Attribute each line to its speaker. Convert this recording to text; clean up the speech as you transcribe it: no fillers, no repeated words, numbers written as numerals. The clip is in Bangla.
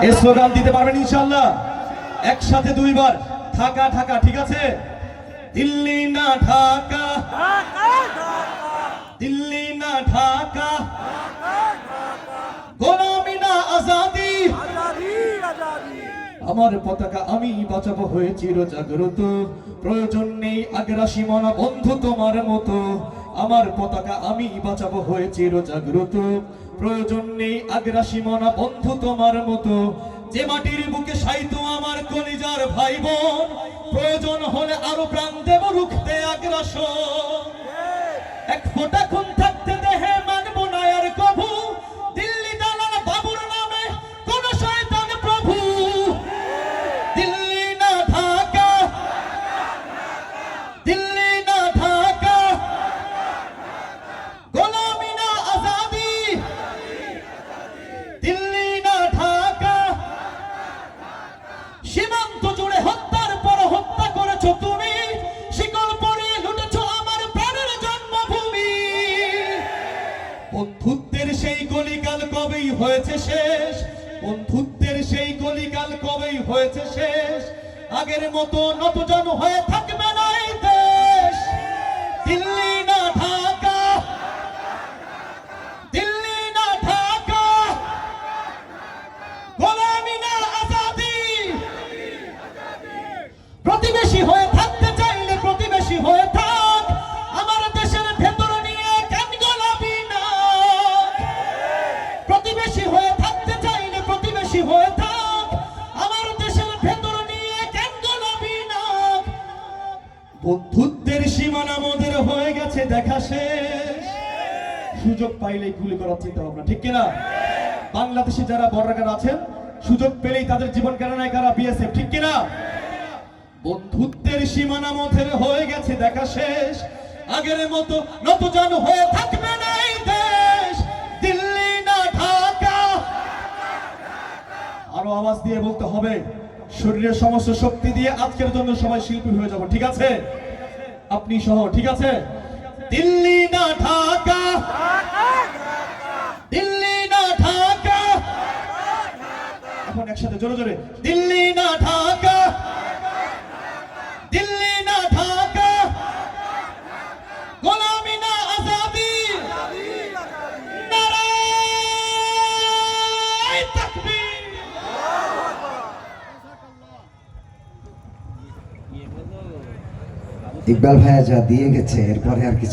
Speaker 1: এই স্লোগান দিতে পারবেন ইনশাআল্লাহ? একসাথে দুইবার, ঢাকা ঢাকা, ঠিক আছে? দিল্লি না ঢাকা, দিল্লি না ঢাকা, গোলামি না আজাদি, আমার পতাকা আমি বাঁচাবো হয়ে চির জাগ্রত, প্রয়োজন নেই আগ্রাসী মনা বন্ধু তোমার মতো। আমার পতাকা আমি বাঁচাবো হয়ে চির জাগ্রত, প্রয়োজন নেই আগ্রাসী মনা বন্ধু তোমার মতো। যে মাটির বুকে সাইতো আমার কলিজার ভাই বোন, প্রয়োজন হলে আরো প্রাণ দেব রুখতে আগ্রাসন। এক ফোঁটা খুন থাকতে দেহে মানব না আর কভু, দিল্লি দালাল বাবুর নামে কোন শয়তান প্রভু। দিল্লি না ঢাকা, দিল্লি না ঢাকা, গোলামি না আজাদি, দিল্লি না ঢাকা। সীমান্ত জুড়ে হত্যার পর হত্যা করেছো তুমি, শিকল পরিয়ে লুটেছো আমার প্রাণের জন্মভূমি। বন্ধুত্বের সেই কলিকাল কবেই হয়েছে শেষ, বন্ধুত্বের সেই কলিকাল কবেই হয়েছে শেষ। আগের মতো নতজন হয়ে থাকবে না এই দেশ। দিল্লি না ঢাকা, দিল্লি না ঢাকা, গোলামি না আজাদি। প্রতিবেশী হয়ে থাকতে চাইলে প্রতিবেশী হয়ে থাক, আমার দেশের ভেতর নিয়ে কেন গোলামি না। প্রতিবেশী হয়ে থাকতে চাইলে প্রতিবেশী হয়ে থাক, আমার দেশের ভেতর নিয়ে কেন গোলামি না। বন্ধুত্বের সীমানা মোদের হয়ে গেছে দেখা শেষ, সুযোগ পাইলেই গুলি করার চিন্তা ভাবনা, ঠিক কিনা? বাংলাদেশে যারা বর্ডার আছেন, সুযোগ পেলেই তাদের জীবন কেড়ে নেয় কারা? বিএসএফ, ঠিক কিনা? বন্ধুত্বের সীমানা মধ্যে হয়ে গেছে দেখা শেষ, আগের মতো নতজান হয়ে থাকবে না এই দেশ। দিল্লি না ঢাকা। আরো আওয়াজ দিয়ে বলতে হবে, শরীরের সমস্ত শক্তি দিয়ে আজকের জন্য সবাই শিল্পী হয়ে যাব, ঠিক আছে? আপনি সহ, ঠিক আছে? দিল্লি না ঢাকা, দিল্লি না ঢাকা। এখন একসাথে জোরে জোরে, দিল্লি না ঢাকা, দিল্লি না ঢাকা, গোলামি না আজাদি। নারায়ে তাকবীর।
Speaker 2: ইকবাল ভাইয়া যা দিয়ে গেছে এরপরে আর কিছু